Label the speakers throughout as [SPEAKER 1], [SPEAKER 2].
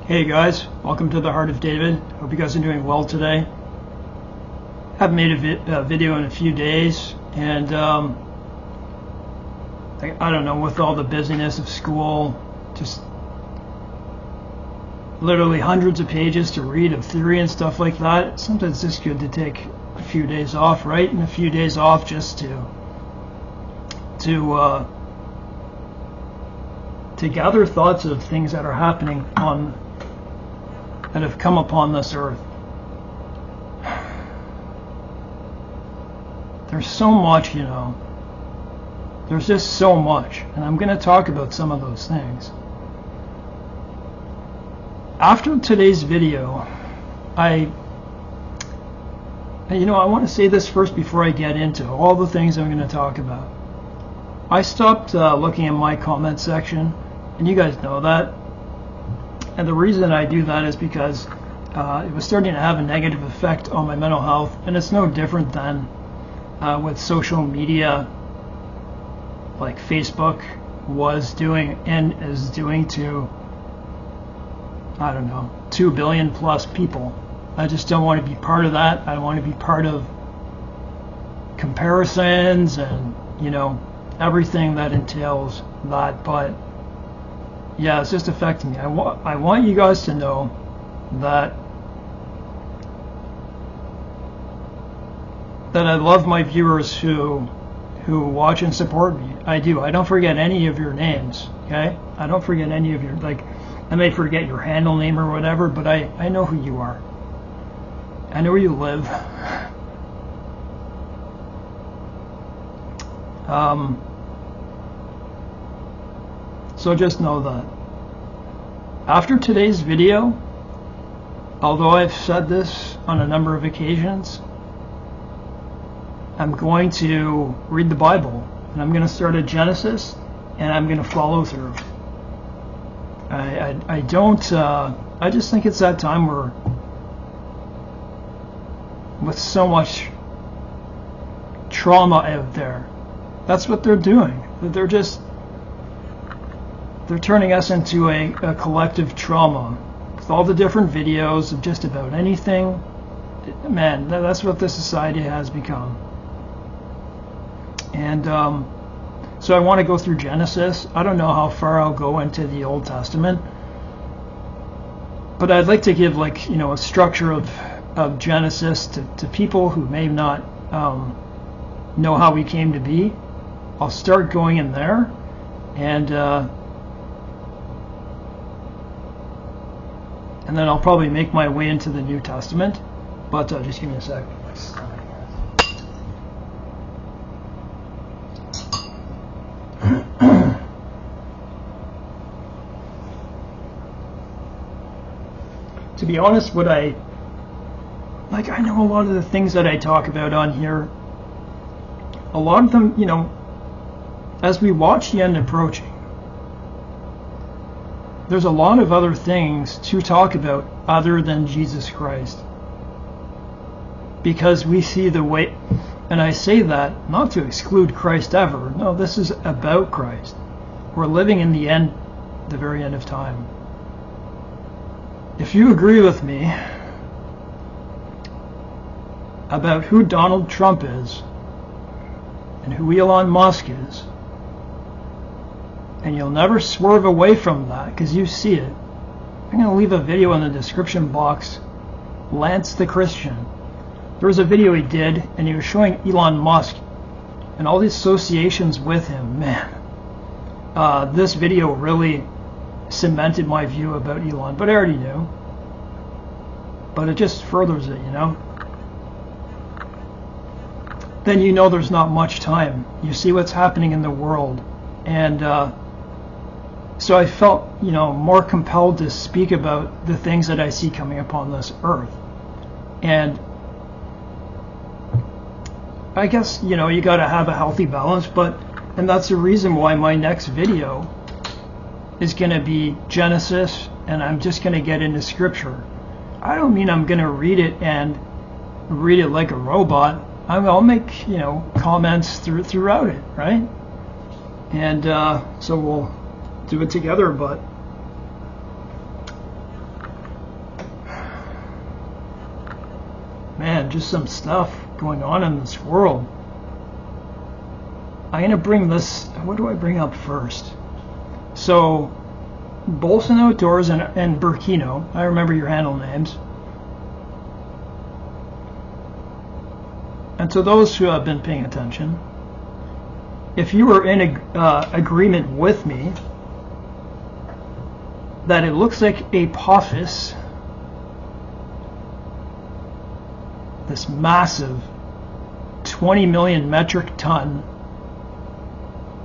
[SPEAKER 1] Hey guys, welcome to the Heart of David. Hope you guys are doing well today. Haven't made a video in a few days, and I don't know, with all the busyness of school, just literally hundreds of pages to read of theory and stuff like that. Sometimes it's just good to take a few days off, right? And a few days off just to gather thoughts of things that are happening that have come upon this earth. There's so much, there's just so much, and I'm going to talk about some of those things. After today's video, I want to say this first before I get into all the things I'm going to talk about. I stopped looking at my comment section, and you guys know that. And the reason I do that is because it was starting to have a negative effect on my mental health, and it's no different than with social media, like Facebook was doing and is doing to, 2 billion plus people. I just don't want to be part of that. I don't want to be part of comparisons and, everything that entails that. But yeah, it's just affecting me. I want you guys to know that I love my viewers who watch and support me. I do. I don't forget any of your names, okay? I don't forget any of your, I may forget your handle name or whatever, but I know who you are. I know where you live. So just know that. After today's video, although I've said this on a number of occasions, I'm going to read the Bible, and I'm going to start at Genesis, and I'm going to follow through. I just think it's that time where, with so much trauma out there, that's what they're doing. They're turning us into a collective trauma with all the different videos of just about anything. Man, that's what this society has become. And so I want to go through Genesis. I don't know how far I'll go into the Old Testament, but I'd like to give a structure of Genesis to people who may not know how we came to be. I'll start going in there, and then I'll probably make my way into the New Testament. But just give me a sec. To be honest, I know a lot of the things that I talk about on here, a lot of them, as we watch the end approaching, there's a lot of other things to talk about other than Jesus Christ. Because we see the way, and I say that not to exclude Christ ever. No, this is about Christ. We're living in the very end of time. If you agree with me about who Donald Trump is and who Elon Musk is, and you'll never swerve away from that because you see it, I'm going to leave a video in the description box. Lance the Christian. There was a video he did, and he was showing Elon Musk and all the associations with him. Man, this video really cemented my view about Elon, but I already knew. But it just furthers it, Then there's not much time. You see what's happening in the world, and so I felt, more compelled to speak about the things that I see coming upon this earth. And I guess, you got to have a healthy balance, and that's the reason why my next video is going to be Genesis, and I'm just going to get into Scripture. I don't mean I'm going to read it like a robot. I'll make, comments throughout it, right? And so we'll do it together, but again, just some stuff going on in this world. I'm going to bring this, what do I bring up first? So, Bolson Outdoors and Burkino, I remember your handle names. And to those who have been paying attention, if you were in agreement with me that it looks like Apophis, this massive 20 million metric ton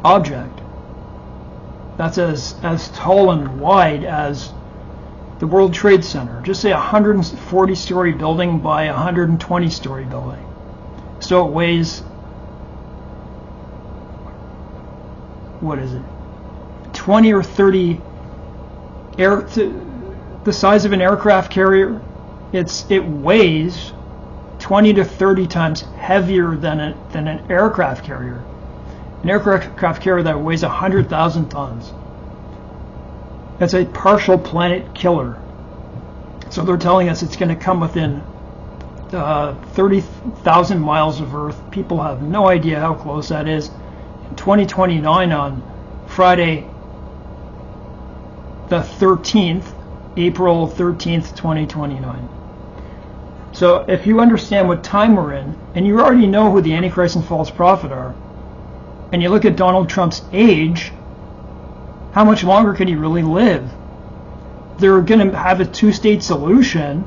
[SPEAKER 1] object that's as tall and wide as the World Trade Center, just say a 140-story building by a 120-story building. So it weighs, what is it, 20 or 30 the size of an aircraft carrier. It weighs 20 to 30 times heavier than an aircraft carrier. An aircraft carrier that weighs 100,000 tons. That's a partial planet killer. So they're telling us it's going to come within 30,000 miles of Earth. People have no idea how close that is. In 2029, on Friday the 13th, April 13th, 2029. So if you understand what time we're in, and you already know who the Antichrist and false prophet are, and you look at Donald Trump's age, how much longer can he really live? They're going to have a two-state solution.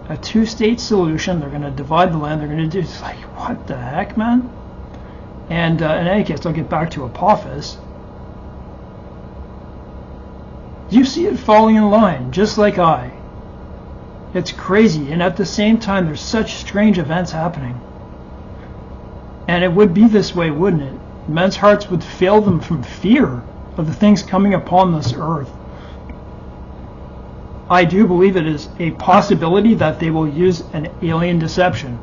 [SPEAKER 1] A two-state solution. They're going to divide the land. They're going to do, it's like, what the heck, man? And in any case, I'll get back to Apophis. You see it falling in line, just like I. It's crazy, and at the same time, there's such strange events happening. And it would be this way, wouldn't it? Men's hearts would fail them from fear of the things coming upon this earth. I do believe it is a possibility that they will use an alien deception.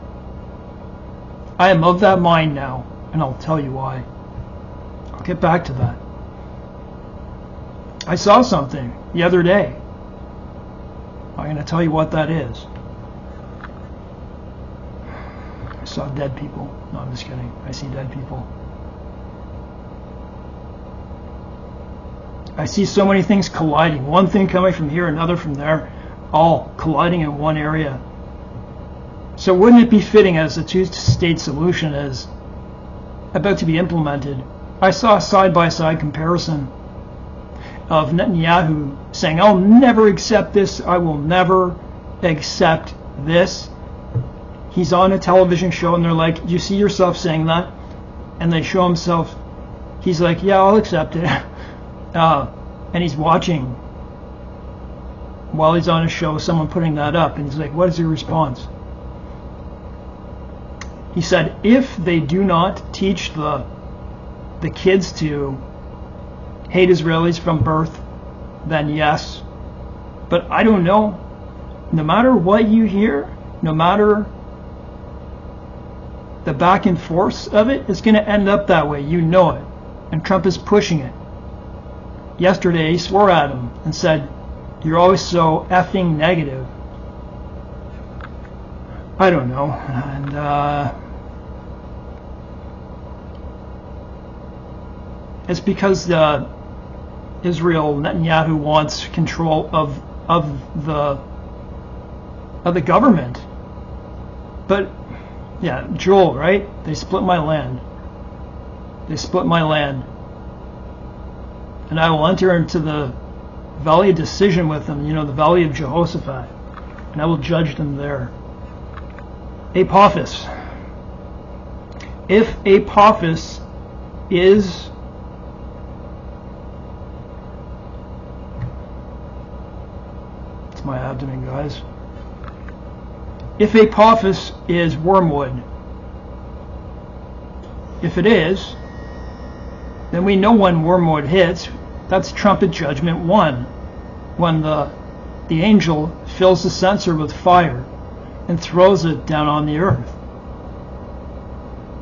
[SPEAKER 1] I am of that mind now, and I'll tell you why. I'll get back to that. I saw something the other day. I'm going to tell you what that is. I saw dead people. No, I'm just kidding. I see dead people. I see so many things colliding. One thing coming from here, another from there, all colliding in one area. So wouldn't it be fitting, as a two-state solution is about to be implemented? I saw a side-by-side comparison of Netanyahu saying, I'll never accept this, I will never accept this. He's on a television show and they're like, do you see yourself saying that? And they show himself, he's like, yeah, I'll accept it. And he's watching while he's on a show, someone putting that up, and he's like, what is your response? He said, if they do not teach the kids to hate Israelis from birth, then yes. But I don't know. No matter what you hear, no matter the back and forth of it, it's going to end up that way. You know it. And Trump is pushing it. Yesterday, he swore at him and said, you're always so effing negative. I don't know. And it's because Israel, Netanyahu wants control of the government. But yeah, Joel, right? They split my land. They split my land. And I will enter into the valley of decision with them, the valley of Jehoshaphat, and I will judge them there. Apophis. If Apophis is my abdomen, guys. If Apophis is wormwood, if it is, then we know when wormwood hits. That's trumpet judgment 1, when the angel fills the censer with fire and throws it down on the earth.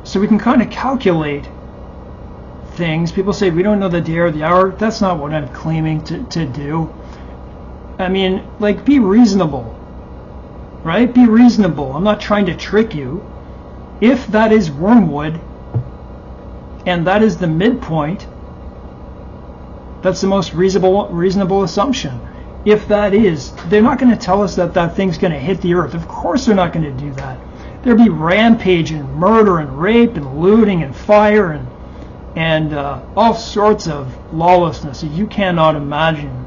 [SPEAKER 1] So we can kind of calculate things. People say we don't know the day or the hour. That's not what I'm claiming to do. I mean, like, be reasonable, right? Be reasonable. I'm not trying to trick you. If that is wormwood, and that is the midpoint, that's the most reasonable assumption. If that is, they're not going to tell us that that thing's going to hit the earth. Of course they're not going to do that. There'll be rampage and murder and rape and looting and fire and all sorts of lawlessness that you cannot imagine.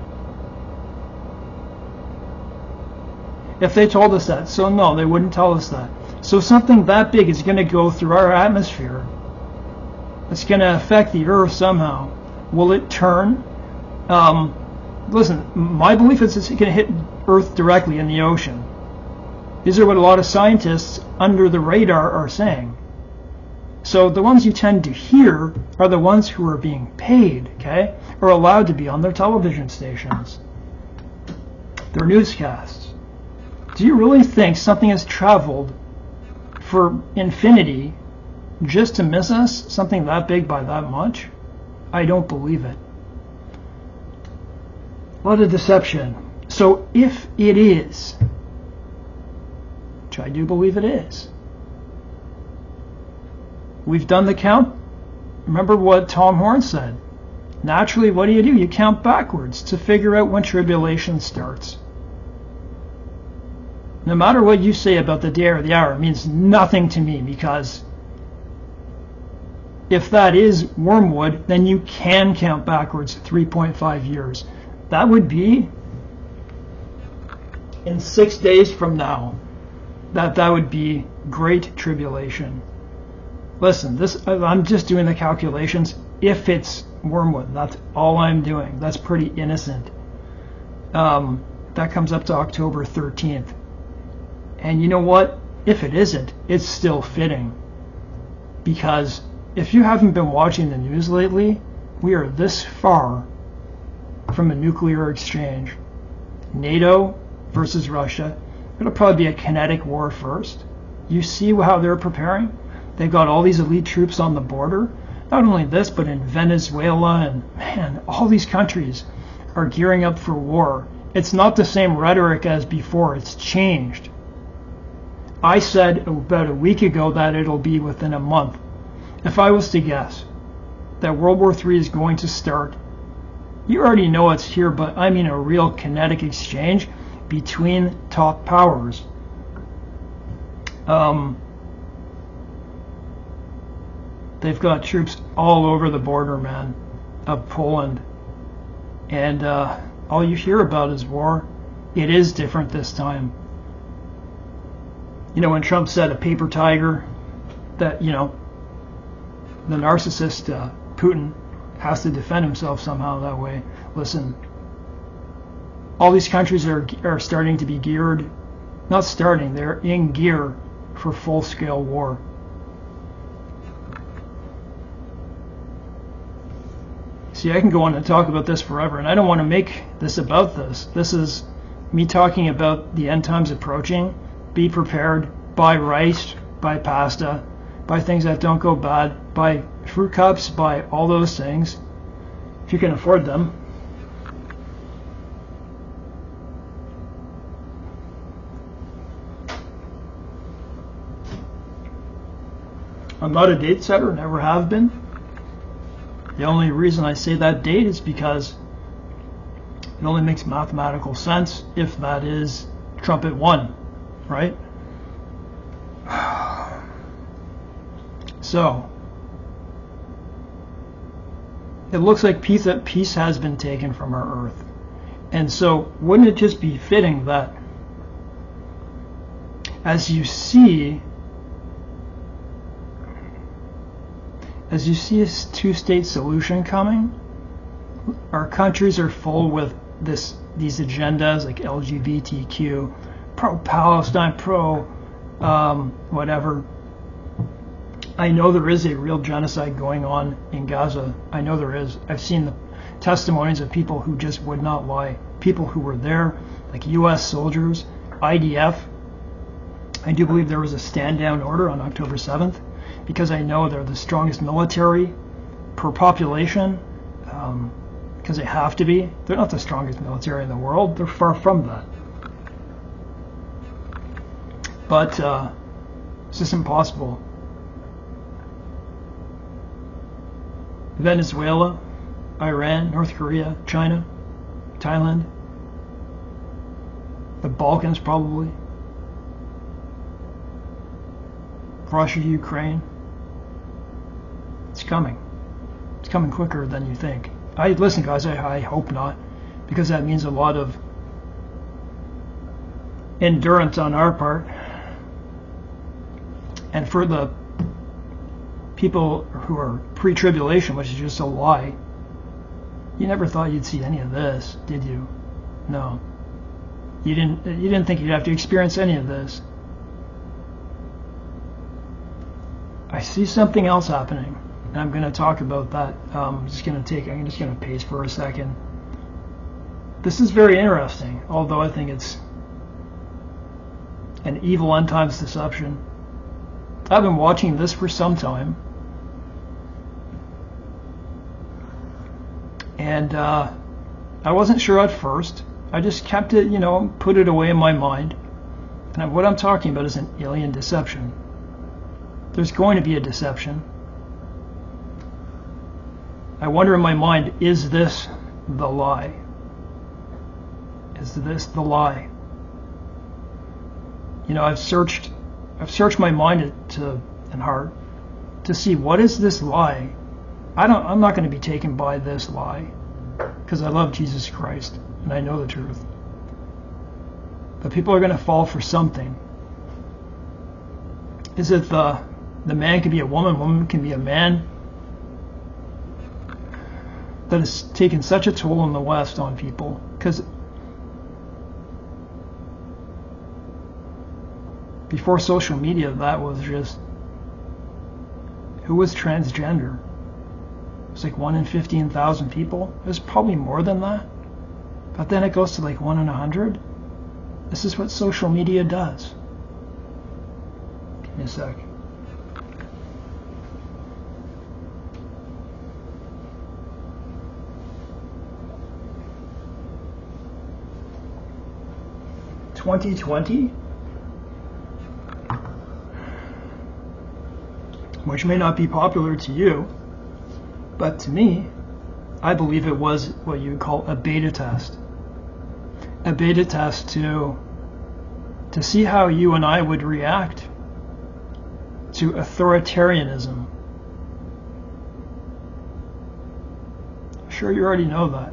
[SPEAKER 1] If they told us that. So no, they wouldn't tell us that. So something that big is going to go through our atmosphere. It's going to affect the earth somehow. Will it turn? Listen, my belief is it's going to hit earth directly in the ocean. These are what a lot of scientists under the radar are saying. So the ones you tend to hear are the ones who are being paid, okay, or allowed to be on their television stations, their newscasts. Do you really think something has traveled for infinity just to miss us? Something that big by that much? I don't believe it. A lot of deception. So if it is, which I do believe it is, we've done the count. Remember what Tom Horn said. Naturally, what do? You count backwards to figure out when tribulation starts. No matter what you say about the day or the hour, it means nothing to me, because if that is wormwood, then you can count backwards 3.5 years. That would be in 6 days from now. That would be great tribulation. Listen, I'm just doing the calculations. If it's wormwood, that's all I'm doing. That's pretty innocent. That comes up to October 13th. And you know what? If it isn't, it's still fitting. Because if you haven't been watching the news lately, we are this far from a nuclear exchange. NATO versus Russia. It'll probably be a kinetic war first. You see how they're preparing? They've got all these elite troops on the border. Not only this, but in Venezuela, and man, all these countries are gearing up for war. It's not the same rhetoric as before. It's changed. I said about a week ago that it'll be within a month. If I was to guess that World War III is going to start, you already know it's here, but I mean a real kinetic exchange between top powers. They've got troops all over the border, man, of Poland. And all you hear about is war. It is different this time. You know, when Trump said a paper tiger, that, you know, the narcissist Putin has to defend himself somehow that way. Listen, all these countries are starting to be geared, not starting, they're in gear for full-scale war. See, I can go on and talk about this forever, and I don't want to make this about this. This is me talking about the end times approaching. Be prepared. Buy rice, buy pasta, buy things that don't go bad, buy fruit cups, buy all those things, if you can afford them. I'm not a date setter, never have been. The only reason I say that date is because it only makes mathematical sense if that is Trump at 1, right? So, it looks like peace has been taken from our earth. And so, wouldn't it just be fitting that as you see a two-state solution coming, our countries are full with these agendas like LGBTQ, pro-Palestine, whatever. I know there is a real genocide going on in Gaza. I know there is. I've seen the testimonies of people who just would not lie. People who were there, like U.S. soldiers, IDF. I do believe there was a stand-down order on October 7th because I know they're the strongest military per population. because they have to be. They're not the strongest military in the world. They're far from that. But it's just impossible. Venezuela, Iran, North Korea, China, Thailand, the Balkans probably, Russia, Ukraine. It's coming. It's coming quicker than you think. Listen, guys, I hope not, because that means a lot of endurance on our part. And for the people who are pre-tribulation, which is just a lie, you never thought you'd see any of this, did you? No. You didn't think you'd have to experience any of this. I see something else happening, and I'm going to talk about that. I'm just going to pace for a second. This is very interesting, although I think it's an evil end times deception. I've been watching this for some time, and I wasn't sure at first. I just kept it, put it away in my mind. And what I'm talking about is an alien deception. There's going to be a deception. I wonder in my mind, is this the lie? Is this the lie? I've searched my mind and heart to see what is this lie. I'm not going to be taken by this lie, because I love Jesus Christ and I know the truth. But people are going to fall for something. Is it the man can be a woman can be a man? That has taken such a toll in the West on people, because before social media, that was just, who was transgender? It was like 1 in 15,000 people. It was probably more than that. But then it goes to like 1 in 100. This is what social media does. Give me a sec. (2020), which may not be popular to you, but to me, I believe it was what you would call a beta test. A beta test to see how you and I would react to authoritarianism. I'm sure you already know that.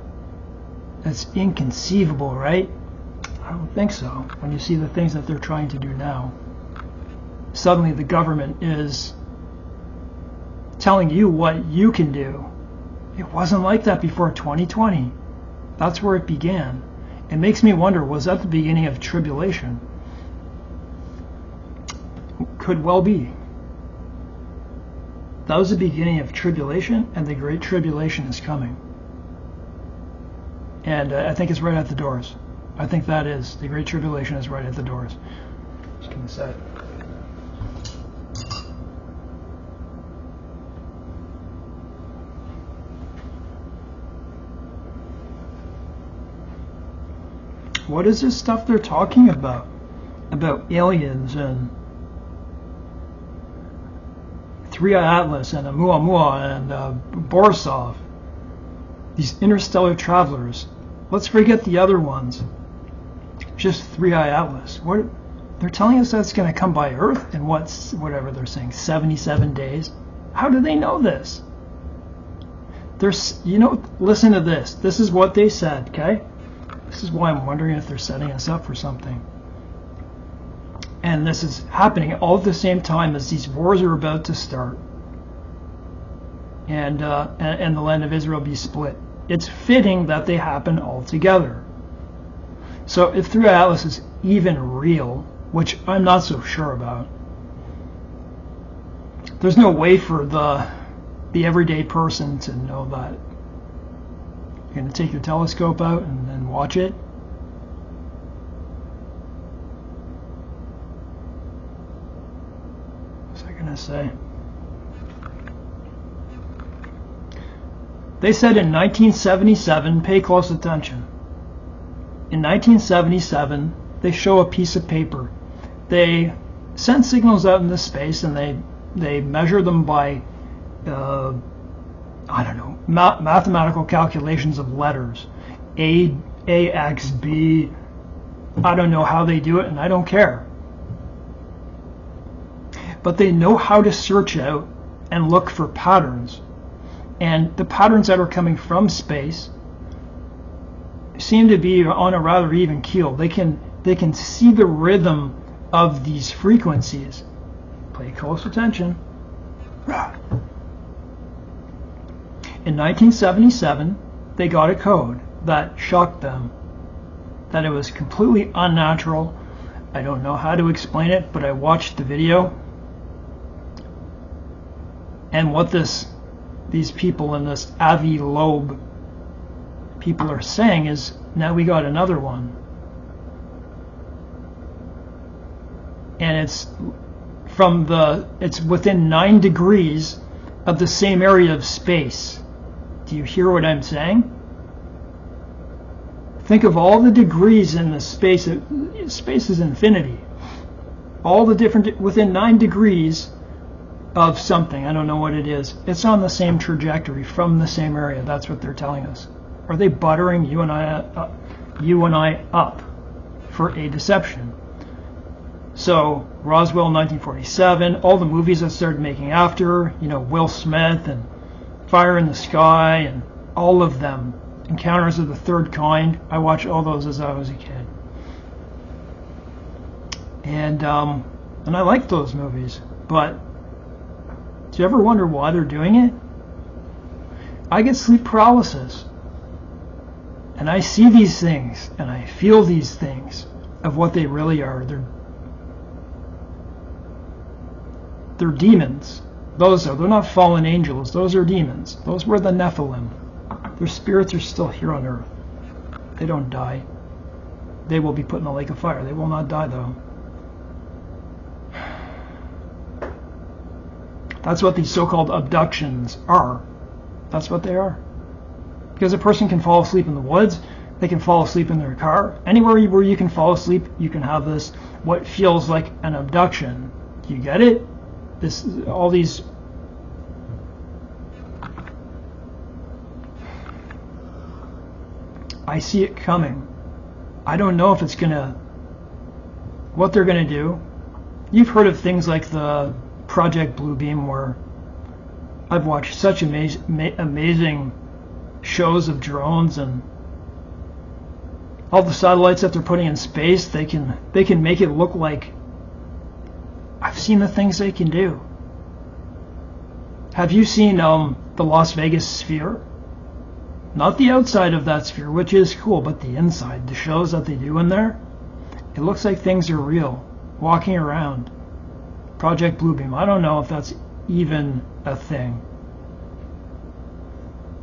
[SPEAKER 1] That's inconceivable, right? I don't think so. When you see the things that they're trying to do now, suddenly the government is telling you what you can do. It wasn't like that before 2020. That's where it began. It makes me wonder, was that the beginning of tribulation? Could well be. That was the beginning of tribulation, and the great tribulation is coming. And I think it's right at the doors. I think that is. The great tribulation is right at the doors. Just give me a sec. What is this stuff they're talking about? About aliens and 3-Eye Atlas and Oumuamua and Borisov. These interstellar travelers. Let's forget the other ones. Just 3-Eye Atlas. What? They're telling us that's going to come by Earth in whatever they're saying, 77 days. How do they know this? Listen to this. This is what they said, okay? This is why I'm wondering if they're setting us up for something. And this is happening all at the same time as these wars are about to start. And the land of Israel be split. It's fitting that they happen all together. So if 3-Eye Atlas is even real, which I'm not so sure about, there's no way for the everyday person to know that. You're going to take your telescope out and watch it. What was I going to say? They said in 1977, pay close attention. In 1977, they show a piece of paper. They send signals out into space, and they measure them by, I don't know, mathematical calculations of letters. A, X, B. I don't know how they do it, and I don't care. But they know how to search out and look for patterns. And the patterns that are coming from space seem to be on a rather even keel. They can see the rhythm of these frequencies. Pay close attention. In 1977, they got a code that shocked them, that it was completely unnatural. I don't know how to explain it, but I watched the video. And what these people in this Avi Loeb people are saying is, now we got another one. And it's within 9 degrees of the same area of space. Do you hear what I'm saying? Think of all the degrees in the space. Space is infinity. All the different, within 9 degrees of something, I don't know what it is, it's on the same trajectory from the same area. That's what they're telling us. Are they buttering you and I up for a deception? So Roswell, 1947, all the movies that started making after, Will Smith and Fire in the Sky and all of them, Encounters of the Third Kind. I watched all those as I was a kid, and I liked those movies. But do you ever wonder why they're doing it? I get sleep paralysis, and I see these things, and I feel these things of what they really are. They're demons. They're not fallen angels. Those are demons. Those were the Nephilim. Their spirits are still here on earth. They don't die. They will be put in the lake of fire. They will not die, though. That's what these so-called abductions are. That's what they are. Because a person can fall asleep in the woods. They can fall asleep in their car. Anywhere where you can fall asleep, you can have this, what feels like an abduction. Do you get it? All these. I see it coming. I don't know if it's what they're gonna do. You've heard of things like the Project Bluebeam, where I've watched such amazing shows of drones and all the satellites that they're putting in space. They can make it look like. I've seen the things they can do. Have you seen the Las Vegas sphere? Not the outside of that sphere, which is cool, but the inside, the shows that they do in there, it looks like things are real, walking around. Project Bluebeam, I don't know if that's even a thing.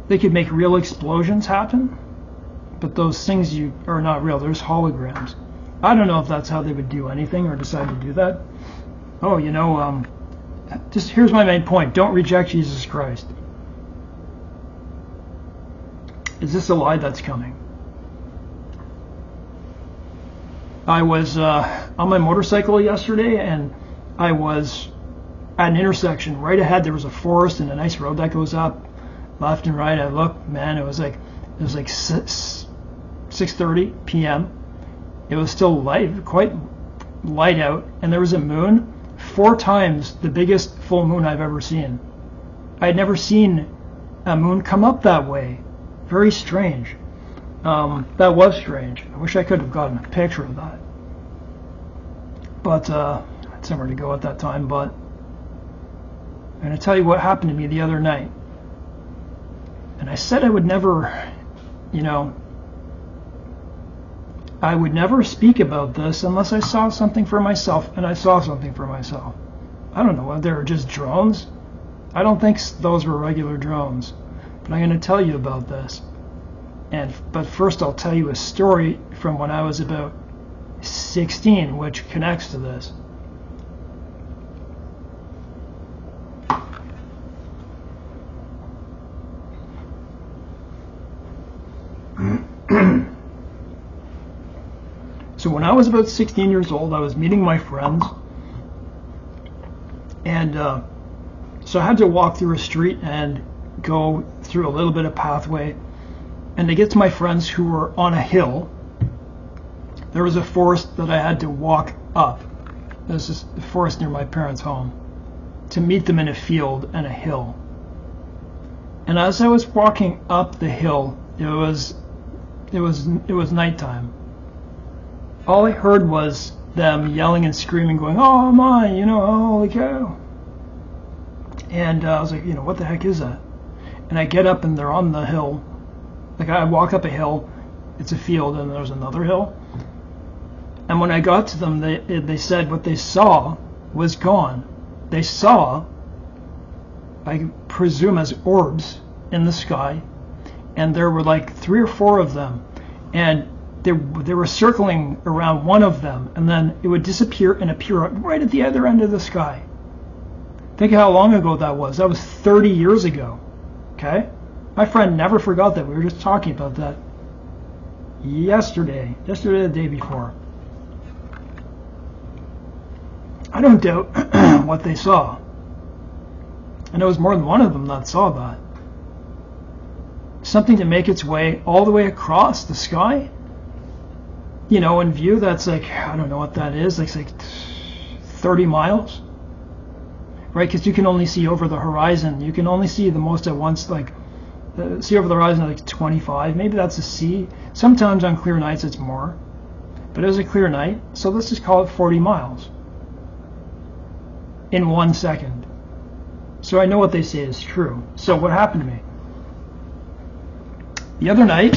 [SPEAKER 1] They could make real explosions happen, but those things are not real. There's holograms. I don't know if that's how they would do anything or decide to do that. Oh, just here's my main point. Don't reject Jesus Christ. Is this a lie that's coming? I was on my motorcycle yesterday, and I was at an intersection. Right ahead there was a forest and a nice road that goes up left and right. I looked, man, it was like 6:30 p.m. It was still light, quite light out, and there was a moon, 4 times the biggest full moon I've ever seen. I had never seen a moon come up that way. Very strange. That was strange. I wish I could have gotten a picture of that. But I had somewhere to go at that time. But I'm going to tell you what happened to me the other night. And I said I would never, I would never speak about this unless I saw something for myself, and I saw something for myself. I don't know whether they were just drones. I don't think those were regular drones, but I'm going to tell you about this. But first I'll tell you a story from when I was about 16, which connects to this. So when I was about 16 years old, I was meeting my friends, and so I had to walk through a street and go through a little bit of pathway, and to get to my friends who were on a hill, there was a forest that I had to walk up. There's this forest near my parents' home, to meet them in a field and a hill. And as I was walking up the hill, it was nighttime. All I heard was them yelling and screaming, going, "Oh my, holy cow!" And I was like, what the heck is that? And I get up and they're on the hill. Like I walk up a hill, it's a field, and there's another hill. And when I got to them, they said what they saw was gone. They saw, I presume, as orbs in the sky, and there were like 3 or 4 of them, and they were circling around one of them, and then it would disappear and appear right at the other end of the sky. Think of how long ago that was. That was 30 years ago. Okay? My friend never forgot that. We were just talking about that yesterday, the day before. I don't doubt what they saw. And it was more than one of them that saw that. Something to make its way all the way across the sky, in view, that's like, I don't know what that is, like 30 miles, right? Because you can only see over the horizon. You can only see the most at once, see over the horizon like 25. Maybe that's a C. Sometimes on clear nights it's more. But it was a clear night, so let's just call it 40 miles. In 1 second. So I know what they say is true. So what happened to me? The other night,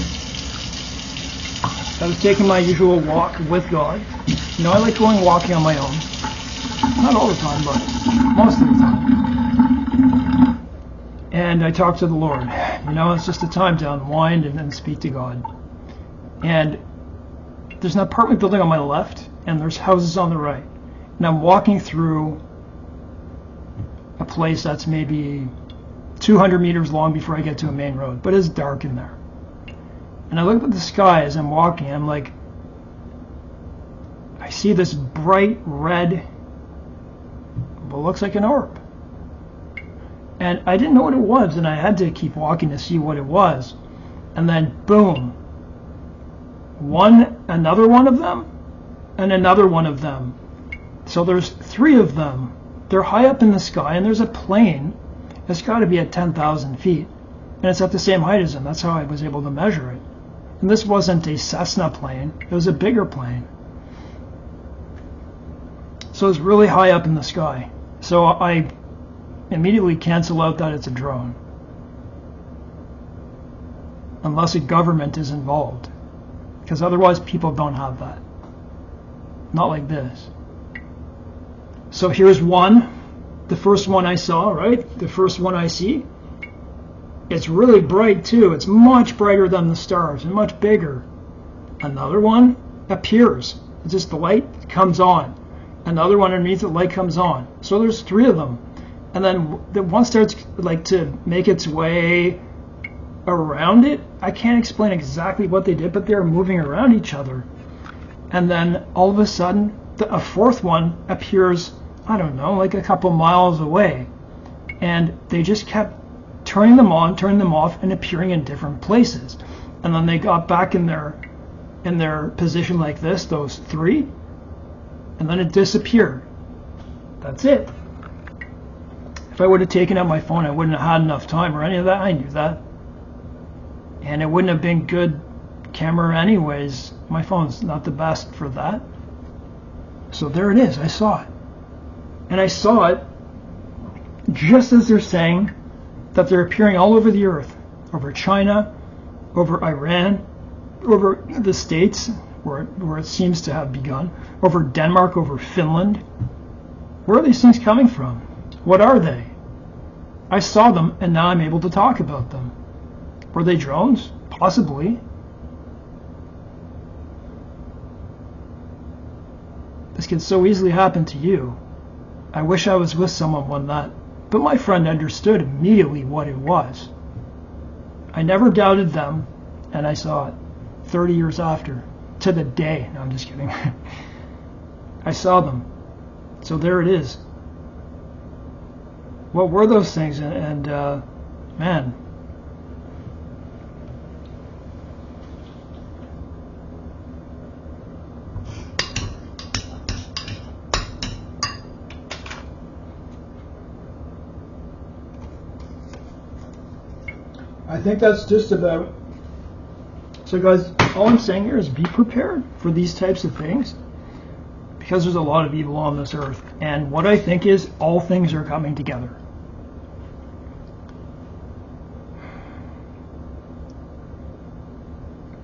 [SPEAKER 1] I was taking my usual walk with God. I like going walking on my own. Not all the time, but most of the time. And I talked to the Lord. It's just a time to unwind and speak to God. And there's an apartment building on my left, and there's houses on the right. And I'm walking through a place that's maybe 200 meters long before I get to a main road, but it's dark in there. And I look at the sky as I'm walking, and I'm like, I see this bright red, what looks like an orb. And I didn't know what it was, and I had to keep walking to see what it was. And then, boom, another one of them, and another one of them. So there's 3 of them. They're high up in the sky, and there's a plane that's got to be at 10,000 feet. And it's at the same height as them. That's how I was able to measure it. And this wasn't a Cessna plane. It was a bigger plane. So it's really high up in the sky. So I immediately cancel out that it's a drone. Unless a government is involved. Because otherwise people don't have that. Not like this. So here's one. The first one I saw, right? The first one I see. It's really bright too. It's much brighter than the stars and much bigger. Another one appears. It's just the light comes on. Another one underneath the light comes on. So there's 3 of them. And then the one starts to make its way around it. I can't explain exactly what they did, but they're moving around each other. And then all of a sudden, a 4th one appears, I don't know, like a couple miles away. And they just kept turning them on, turning them off, and appearing in different places. And then they got back in their position like this, those 3, and then it disappeared. That's it. If I would have taken out my phone, I wouldn't have had enough time or any of that. I knew that. And it wouldn't have been good camera anyways. My phone's not the best for that. So there it is. I saw it. And I saw it just as they're saying that they're appearing all over the earth. Over China, over Iran, over the States, where it seems to have begun, over Denmark, over Finland. Where are these things coming from? What are they? I saw them, and now I'm able to talk about them. Were they drones? Possibly. This can so easily happen to you. I wish I was with someone when that, but my friend understood immediately what it was. I never doubted them, and I saw it 30 years after. to the day. No, I'm just kidding. I saw them. So there it is. What were those things? And man. I think that's just about. So guys, all I'm saying here is be prepared for these types of things, because there's a lot of evil on this earth. And what I think is all things are coming together.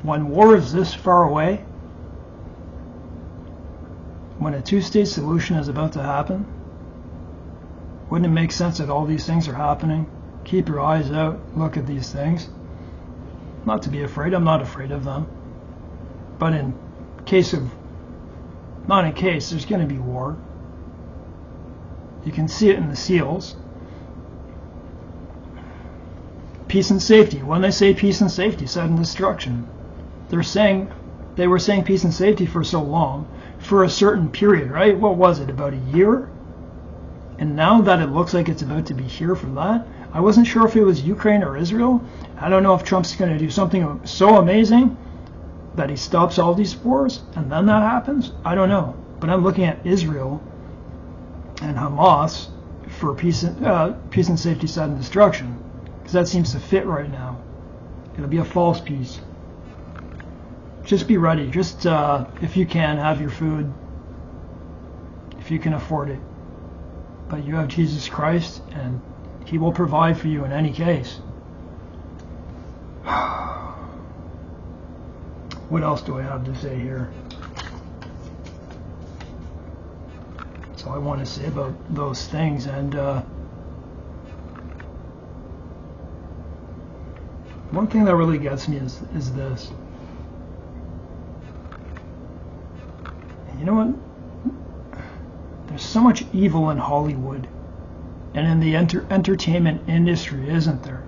[SPEAKER 1] When war is this far away, when a two-state solution is about to happen, wouldn't it make sense that all these things are happening? Keep your eyes out, look at these things. Not to be afraid, I'm not afraid of them. But in case of, not in case, there's going to be war. You can see it in the seals. Peace and safety. When they say peace and safety, sudden destruction. They were saying peace and safety for so long, for a certain period, right? What was it, about a year? And now that it looks like it's about to be here for that, I wasn't sure if it was Ukraine or Israel. I don't know if Trump's going to do something so amazing that he stops all these wars and then that happens. I don't know. But I'm looking at Israel and Hamas for peace and safety, sudden destruction, because that seems to fit right now. It'll be a false peace. Just be ready. Just if you can, have your food, if you can afford it. But you have Jesus Christ, and He will provide for you in any case. What else do I have to say here? That's all I want to say about those things. And one thing that really gets me is this. You know what? There's so much evil in Hollywood and in the entertainment industry, isn't there?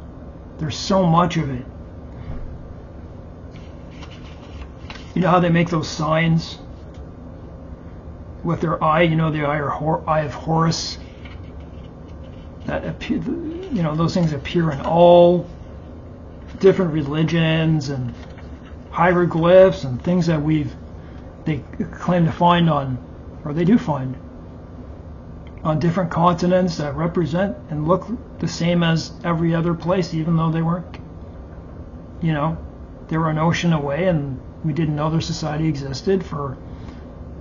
[SPEAKER 1] There's so much of it. You know how they make those signs with their eye, you know, the eye of Horus? That appear, you know, those things appear in all different religions and hieroglyphs and things that they claim to find on, or they do find, on different continents that represent and look the same as every other place, even though they weren't, you know, they were an ocean away and we didn't know their society existed for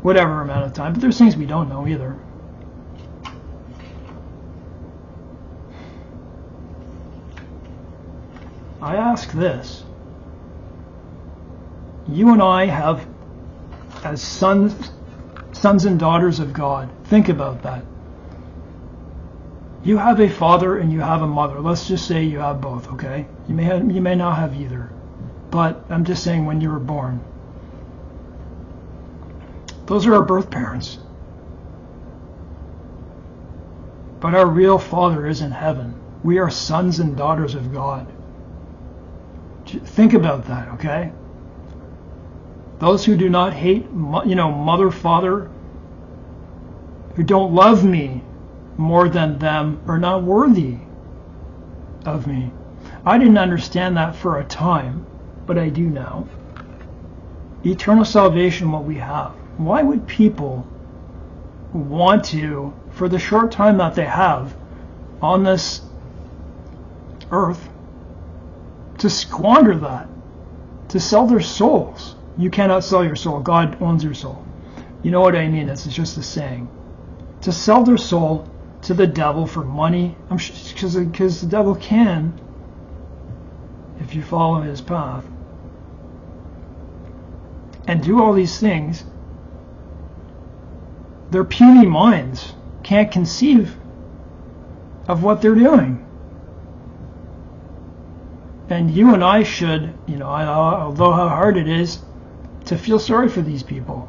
[SPEAKER 1] whatever amount of time. But there's things we don't know either. I ask this. You and I have, as sons and daughters of God, think about that. You have a father and you have a mother. Let's just say you have both, okay? You may not have either. But I'm just saying, when you were born, those are our birth parents. But our real Father is in heaven. We are sons and daughters of God. Think about that, okay? Those who do not hate, you know, mother, father, who don't love me more than them, are not worthy of me. I didn't understand that for a time, but I do now. Eternal salvation, what we have. Why would people want to, for the short time that they have on this earth, to squander that, to sell their souls? You cannot sell your soul. God owns your soul. You know what I mean? It's just a saying. To sell their soul to the devil for money, because the devil can, if you follow his path, and do all these things. Their puny minds can't conceive of what they're doing. And you and I should, you know, although how hard it is to feel sorry for these people.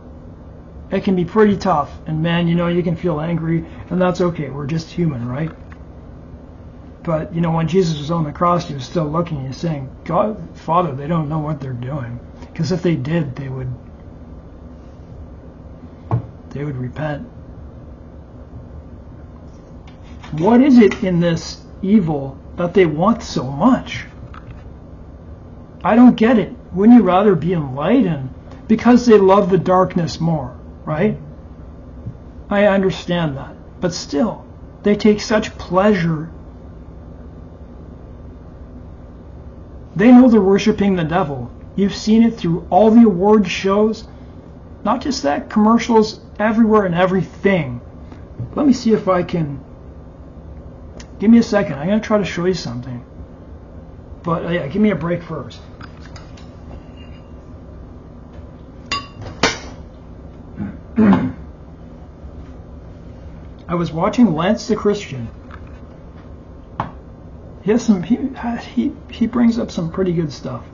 [SPEAKER 1] It can be pretty tough. And man, you know, you can feel angry, and that's okay. We're just human, right? But, you know, when Jesus was on the cross, he was still looking and saying, God, Father, they don't know what they're doing. Because if they did, they would they would repent. What is it in this evil that they want so much? I don't get it. Wouldn't you rather be in light? And because they love the darkness more, right? I understand that. But still, they take such pleasure. They know they're worshiping the devil. You've seen it through all the award shows. Not just that, commercials everywhere and everything. Let me see if I can... Give me a second. I'm going to try to show you something. But yeah, give me a break first. I was watching Lance the Christian. He brings up some pretty good stuff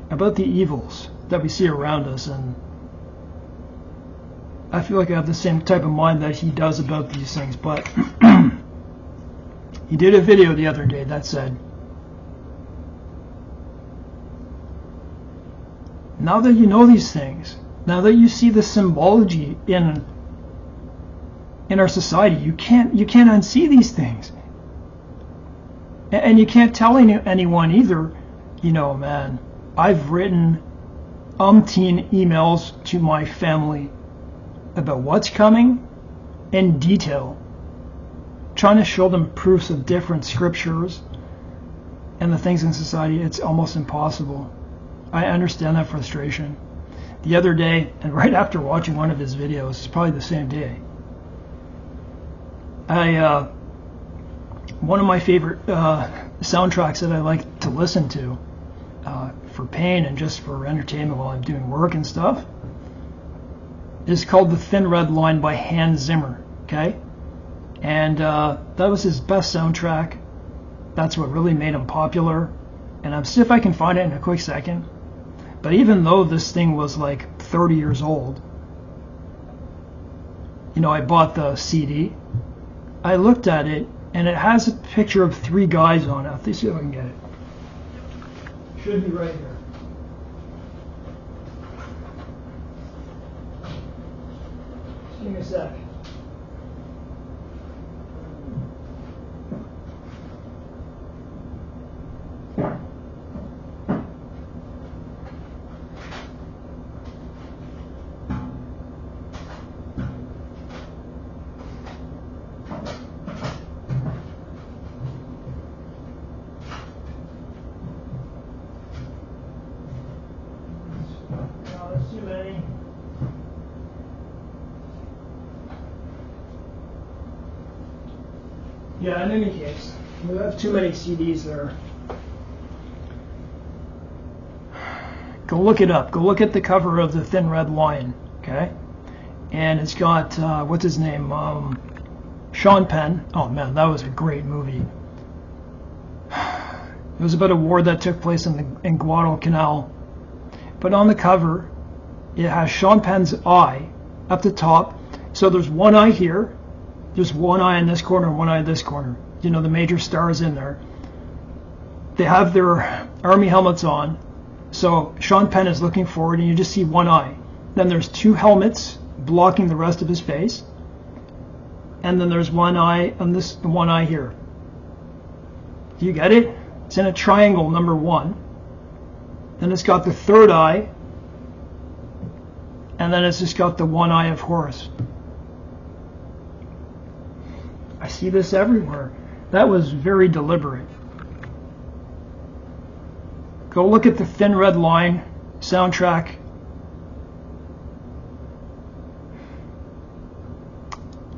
[SPEAKER 1] about the evils that we see around us, and I feel like I have the same type of mind that he does about these things. But he did a video the other day that said, now that you know these things, now that you see the symbology in our society, you can't unsee these things. And you can't tell anyone either, you know, man, I've written umpteen emails to my family about what's coming in detail, trying to show them proofs of different scriptures and the things in society. It's almost impossible. I understand that frustration. The other day, and right after watching one of his videos, it's probably the same day, one of my favorite soundtracks that I like to listen to for pain and just for entertainment while I'm doing work and stuff is called The Thin Red Line by Hans Zimmer, okay? And that was his best soundtrack. That's what really made him popular. And I'm see if I can find it in a quick second. But even though this thing was like 30 years old, you know, I bought the CD. I looked at it, and it has a picture of 3 guys on it. Let's see if I can get it. Should be right here. Just give me a sec. Yeah, in any case, we have too many CDs there. Go look it up. Go look at the cover of The Thin Red Line, okay? And it's got, what's his name? Sean Penn. Oh man, that was a great movie. It was about a war that took place in Guadalcanal. But on the cover, it has Sean Penn's eye up the top. So there's one eye here. There's one eye in this corner, one eye in this corner. You know, the major stars in there. They have their army helmets on. So Sean Penn is looking forward, and you just see one eye. Then there's 2 helmets blocking the rest of his face. And then there's one eye on this, one eye here. Do you get it? It's in a triangle, number 1. Then it's got the 3rd eye. And then it's just got the one eye of Horus. I see this everywhere. That was very deliberate. Go look at the Thin Red Line soundtrack.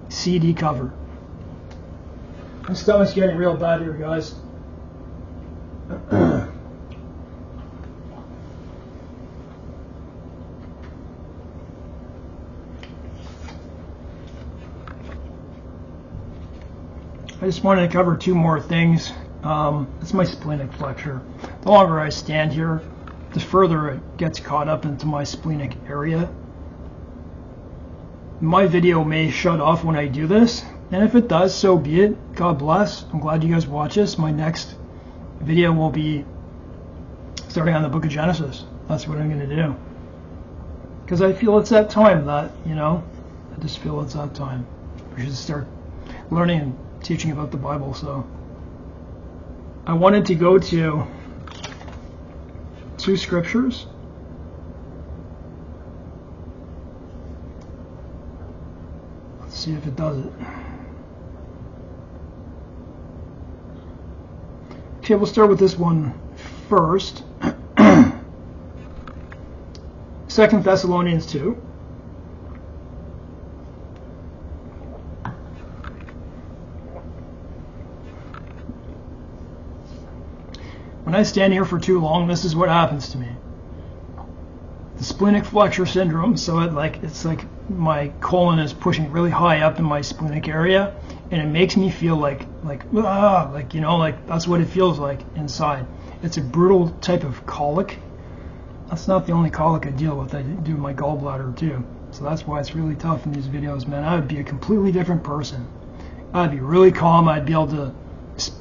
[SPEAKER 1] CD cover. My stomach's getting real bad here, guys. I just wanted to cover 2 more things. It's my splenic flexure. The longer I stand here, the further it gets caught up into my splenic area. My video may shut off when I do this, and if it does, so be it. God bless. I'm glad you guys watch this. My next video will be starting on the book of Genesis. That's what I'm going to do. because I feel it's that time that, I just feel it's that time. We should start learning and teaching about the Bible. So I wanted to go to 2 scriptures. Let's see if it does it. Okay, we'll start with this one first. 2 Thessalonians 2. When I stand here for too long, this is what happens to me. The splenic flexure syndrome, so it's like my colon is pushing really high up in my splenic area, and it makes me feel like that's what it feels like inside. It's a brutal type of colic. That's not the only colic I deal with. I do my gallbladder too. So that's why it's really tough in these videos, man. I would be a completely different person. I'd be really calm. I'd be able to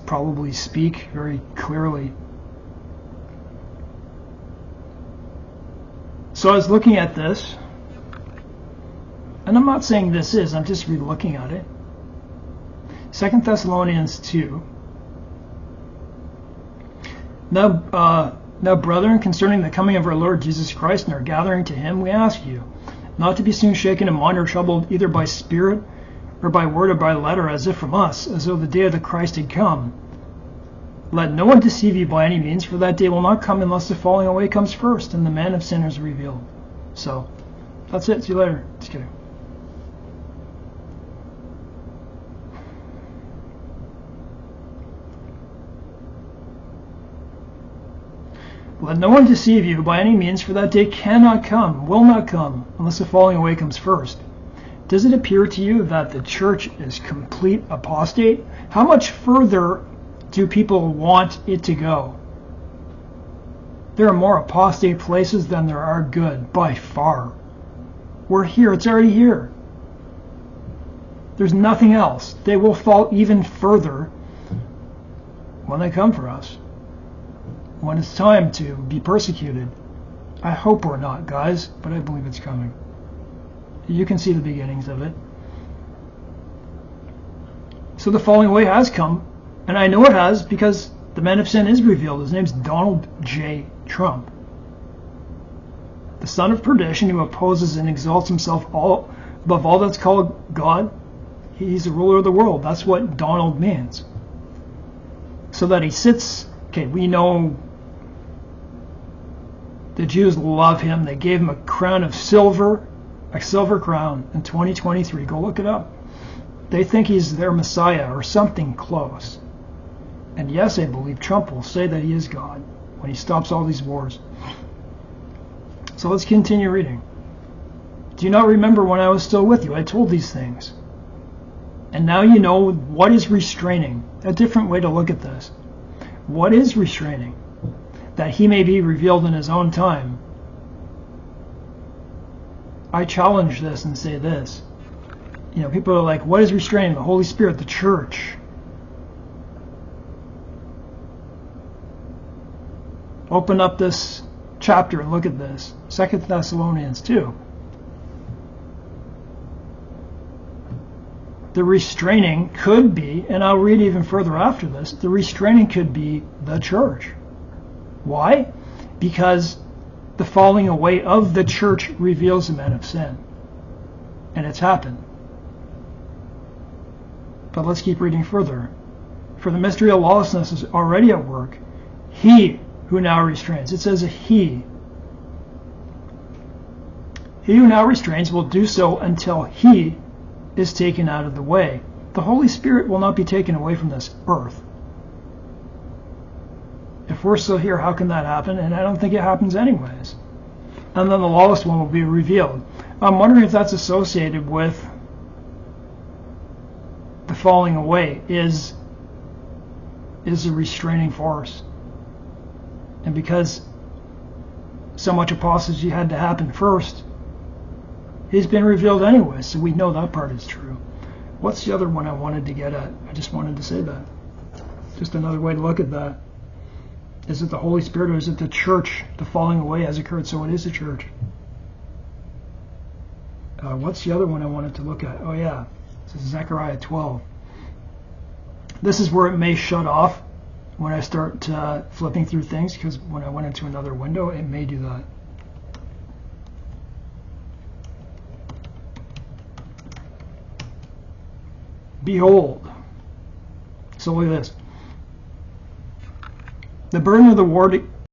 [SPEAKER 1] probably speak very clearly. So I was looking at this, and I'm not saying this is, I'm just re-looking at it. 2 Thessalonians 2. Now, brethren, concerning the coming of our Lord Jesus Christ and our gathering to him, we ask you, not to be soon shaken in mind or troubled either by spirit or by word or by letter, as if from us, as though the day of the Christ had come. Let no one deceive you by any means, for that day will not come unless the falling away comes first, and the man of sin is revealed. So, that's it. See you later. Just kidding. Let no one deceive you by any means, for that day cannot come, will not come, unless the falling away comes first. Does it appear to you that the church is complete apostate? How much further do people want it to go? There are more apostate places than there are good, by far. We're here. It's already here. There's nothing else. They will fall even further when they come for us. When it's time to be persecuted. I hope we're not, guys, but I believe it's coming. You can see the beginnings of it. So the falling away has come, and I know it has because the man of sin is revealed. His name's Donald J. Trump. The son of perdition, who opposes and exalts himself above all that's called God. He's the ruler of the world. That's what Donald means. So that he sits, we know the Jews love him. They gave him a crown of silver, a silver crown in 2023. Go look it up. They think he's their Messiah or something close. And yes, I believe Trump will say that he is God when he stops all these wars. So let's continue reading. Do you not remember when I was still with you? I told these things. And now you know what is restraining. A different way to look at this. What is restraining? That he may be revealed in his own time. I challenge this and say this. People are like, what is restraining? The Holy Spirit, the church. Open up this chapter and look at this. 2 Thessalonians 2. The restraining could be, and I'll read even further after this, the restraining could be the church. Why? Because the falling away of the church reveals the man of sin. And it's happened. But let's keep reading further. For the mystery of lawlessness is already at work. He who now restrains. It says a he. He who now restrains will do so until he is taken out of the way. The Holy Spirit will not be taken away from this earth. If we're still here, how can that happen? And I don't think it happens anyways. And then the lawless one will be revealed. I'm wondering if that's associated with the falling away is a restraining force. And because so much apostasy had to happen first, he's been revealed anyway, so we know that part is true. What's the other one I wanted to get at? I just wanted to say that. Just another way to look at that. Is it the Holy Spirit or is it the church? The falling away has occurred, so it is the church. What's the other one I wanted to look at? Oh yeah, this is Zechariah 12. This is where it may shut off when I start flipping through things, because when I went into another window, it may do that. Behold. So look at this. The burden of the